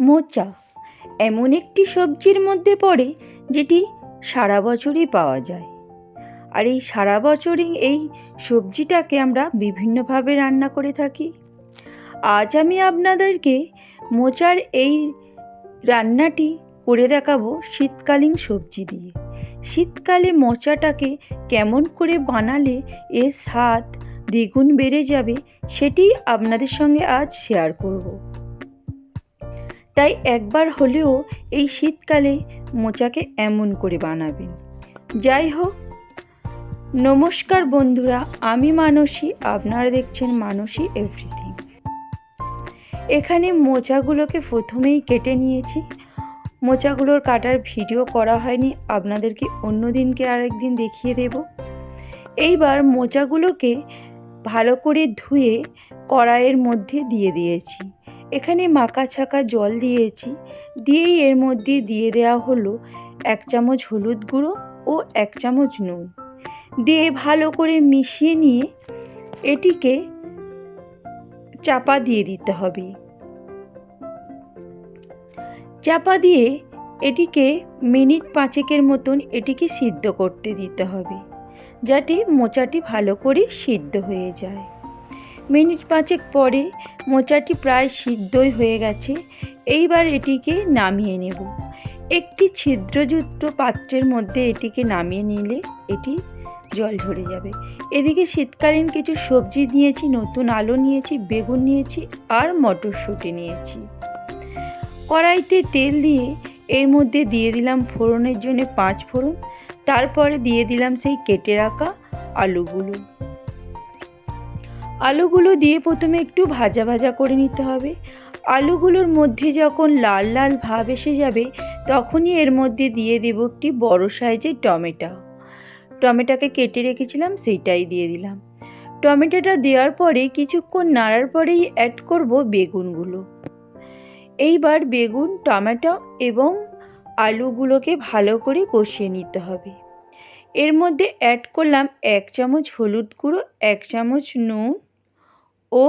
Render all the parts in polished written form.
মোচা এমন একটি সবজির মধ্যে পড়ে যেটি সারা বছরই পাওয়া যায়। আর এই সারা বছরই এই সবজিটাকে আমরা বিভিন্নভাবে রান্না করে থাকি। আজ আমি আপনাদেরকে মোচার এই রান্নাটি করে দেখাবো শীতকালীন সবজি দিয়ে। শীতকালে মোচাটাকে কেমন করে বানালে এর স্বাদ দ্বিগুণ বেড়ে যাবে সেটি আপনাদের সঙ্গে আজ শেয়ার করব। তাই একবার হলেও এই শীতকালে মোচাকে এমন করে বানাবেন। যাই হোক, নমস্কার বন্ধুরা, আমি মানসী, আপনারা দেখছেন মানসী এভরিথিং। এখানে মোচাগুলোকে প্রথমেই কেটে নিয়েছি। মোচাগুলোর কাটার ভিডিও করা হয়নি, আপনাদেরকে অন্য দিনকে আরেকদিন দেখিয়ে দেব। এইবার মোচাগুলোকে ভালো করে ধুয়ে কড়াইয়ের মধ্যে দিয়ে দিয়েছি। এখানে মাখা ছাকা জল দিয়েছি, দিয়েই এর মধ্যে দিয়ে দেওয়া হলো 1 চামচ হলুদ গুঁড়ো ও 1 চামচ নুন, দিয়ে ভালো করে মিশিয়ে নিয়ে এটিকে চাপা দিয়ে দিতে হবে। চাপা দিয়ে এটিকে মিনিট 5 মতন এটিকে সিদ্ধ করতে দিতে হবে, যাতে মোচাটি ভালো করে সিদ্ধ হয়ে যায়। মিনিট 5 পরে মোচাটি প্রায় সিদ্ধই হয়ে গেছে। এইবার এটিকে নামিয়ে নেব। একটি ছিদ্রযুক্ত পাত্রের মধ্যে এটিকে নামিয়ে নিলে এটি জল ঝরে যাবে। এদিকে শীতকালীন কিছু সবজি নিয়েছি, নতুন আলু নিয়েছি, বেগুন নিয়েছি আর মটরশুঁটি নিয়েছি। কড়াইতে তেল দিয়ে এর মধ্যে দিয়ে দিলাম ফোড়নের জন্য 5 ফোড়ন, তারপরে দিয়ে দিলাম সেই কেটে রাখা আলুগুলো দিয়ে প্রথমে একটু ভাজা ভাজা করে নিতে হবে। আলুগুলোর মধ্যে যখন লাল লাল ভাব এসে যাবে তখনই এর মধ্যে দিয়ে দেব একটি বড় সাইজের টমেটোকে কেটে রেখেছিলাম, সেইটাই দিয়ে দিলাম। টমেটোটা দেওয়ার পরে কিছুক্ষণ নাড়ার পরেই অ্যাড করব বেগুনগুলো। এইবার বেগুন, টমেটো এবং আলুগুলোকে ভালো করে কষিয়ে নিতে হবে। এর মধ্যে অ্যাড করলাম 1 চামচ হলুদ গুঁড়ো, 1 চামচ নুন ও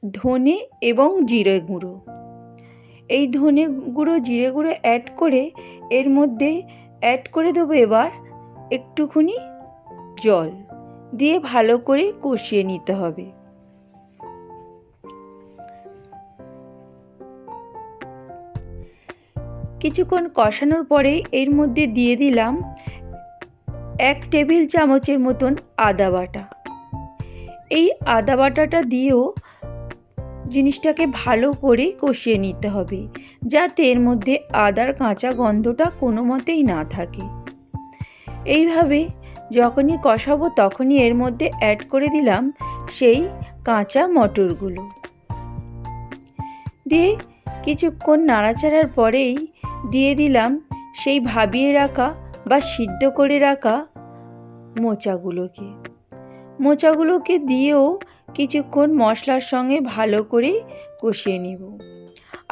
ধনে এবং জিরে গুঁড়ো। এই ধনে গুঁড়ো, জিরে গুঁড়ো অ্যাড করে এর মধ্যে অ্যাড করে দেবো এবার একটুখানি জল, দিয়ে ভালো করে কষিয়ে নিতে হবে। কিছুক্ষণ কষানোর পরে এর মধ্যে দিয়ে দিলাম 1 টেবিল চামচের মতন আদা বাটা। এই আদা বাটাটা দিয়েও জিনিসটাকে ভালো করে কষিয়ে নিতে হবে, যাতে এর মধ্যে আদার কাঁচা গন্ধটা কোনো মতেই না থাকে। এইভাবে যখনই কষাবো তখনই এর মধ্যে অ্যাড করে দিলাম সেই কাঁচা মটরগুলো, দিয়ে কিছুক্ষণ নাড়াচাড়ার পরেই দিয়ে দিলাম সেই ভাবিয়ে রাখা বা সিদ্ধ করে রাখা মোচাগুলোকে দিয়েও কিছুক্ষণ মশলার সঙ্গে ভালো করে কষিয়ে নেব।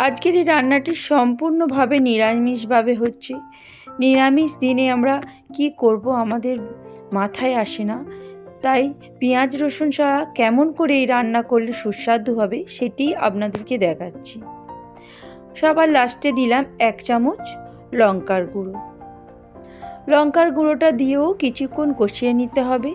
আজকের এই রান্নাটি সম্পূর্ণভাবে নিরামিষভাবে হচ্ছে। নিরামিষ দিনে আমরা কি করব আমাদের মাথায় আসে না, তাই পেঁয়াজ রসুন ছাড়া কেমন করে এই রান্না করলে সুস্বাদু হবে সেটি আপনাদেরকে দেখাচ্ছি। সবার লাস্টে দিলাম 1 চামচ লঙ্কার গুঁড়োটা দিয়েও কিছুক্ষণ কষিয়ে নিতে হবে।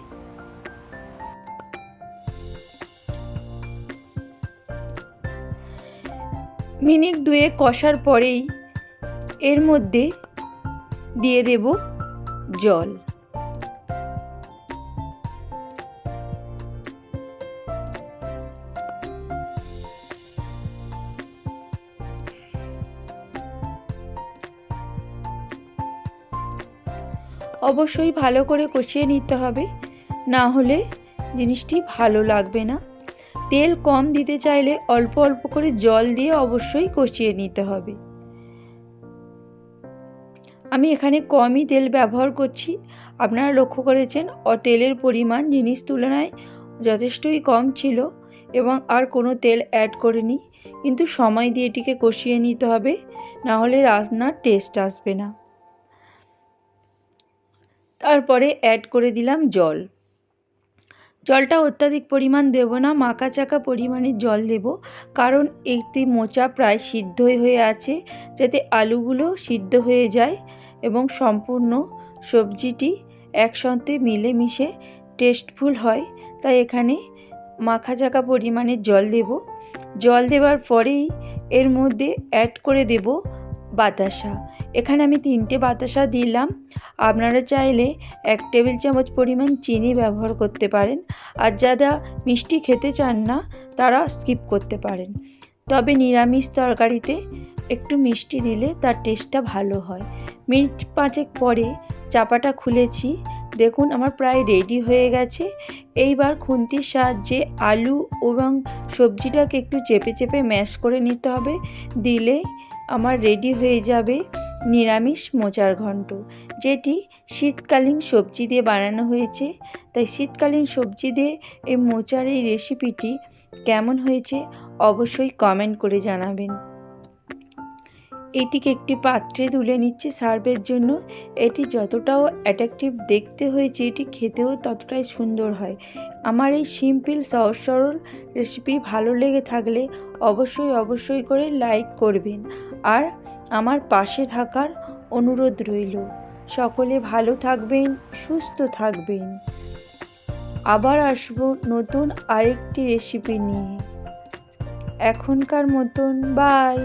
মিনিট 2 কষার পরেই এর মধ্যে দিয়ে দেব জল। অবশ্যই ভালো করে কষিয়ে নিতে হবে, না হলে জিনিসটি ভালো লাগবে না। তেল কম দিতে চাইলে অল্প অল্প করে জল দিয়ে অবশ্যই কষিয়ে নিতে হবে। আমি এখানে কমই তেল ব্যবহার করছি। আপনারা লক্ষ্য করেছেন তেলের পরিমাণ জিনিস তুলনায় যথেষ্টই কম ছিল এবং আর কোনো তেল অ্যাড করিনি, কিন্তু সময় দিয়ে এটিকে কষিয়ে নিতে হবে, না হলে রান্নার টেস্ট আসবে না। তারপরে অ্যাড করে দিলাম জল। জলটা অত্যাধিক পরিমাণ দেব না, মাখা চাকা পরিমাণে জল দেব, কারণ একটি মোচা প্রায় সিদ্ধই হয়ে আছে, যাতে আলুগুলো সিদ্ধ হয়ে যায় এবং সম্পূর্ণ সবজিটি একসাথে মিলেমিশে টেস্টফুল হয়। তাই এখানে মাখা চাকা পরিমাণে জল দেব। জল দেওয়ার পরেই এর মধ্যে অ্যাড করে দেব বাতাসা। এখানে আমি 3টে বাতাসা দিলাম। আপনারা চাইলে 1 টেবিল চামচ পরিমাণ চিনি ব্যবহার করতে পারেন, আর যারা মিষ্টি খেতে চান না তারা স্কিপ করতে পারেন। তবে নিরামিষ তরকারিতে একটু মিষ্টি দিলে তার টেস্টটা ভালো হয়। মিনিট 5 পরে চাপাটা খুলেছি, দেখুন আমার প্রায় রেডি হয়ে গেছে। এইবার খুন্তির সাহায্যে আলু এবং সবজিটাকে একটু চেপে চেপে ম্যাশ করে নিতে হবে, দিলে আমার রেডি হয়ে যাবে নিরামিষ মোচার ঘন্ট, যেটি শীতকালীন সবজি দিয়ে বানানো হয়েছে। তাই শীতকালীন সবজি দিয়ে এই মোচার এই রেসিপিটি কেমন হয়েছে অবশ্যই কমেন্ট করে জানাবেন। এটিকে একটি পাত্রে তুলে নিচ্ছে সার্ভের জন্য। এটি যতটাও অ্যাট্রাকটিভ দেখতে হয়েছে, এটি খেতেও ততটাই সুন্দর হয়। আমার এই সিম্পল সহজ সরল রেসিপি ভালো লেগে থাকলে অবশ্যই করে লাইক করবেন, আর আমার পাশে থাকার অনুরোধ রইল। সকলে ভালো থাকবেন, সুস্থ থাকবেন। আবার আসবো নতুন আরেকটি রেসিপি নিয়ে। এখনকার মতন বাই।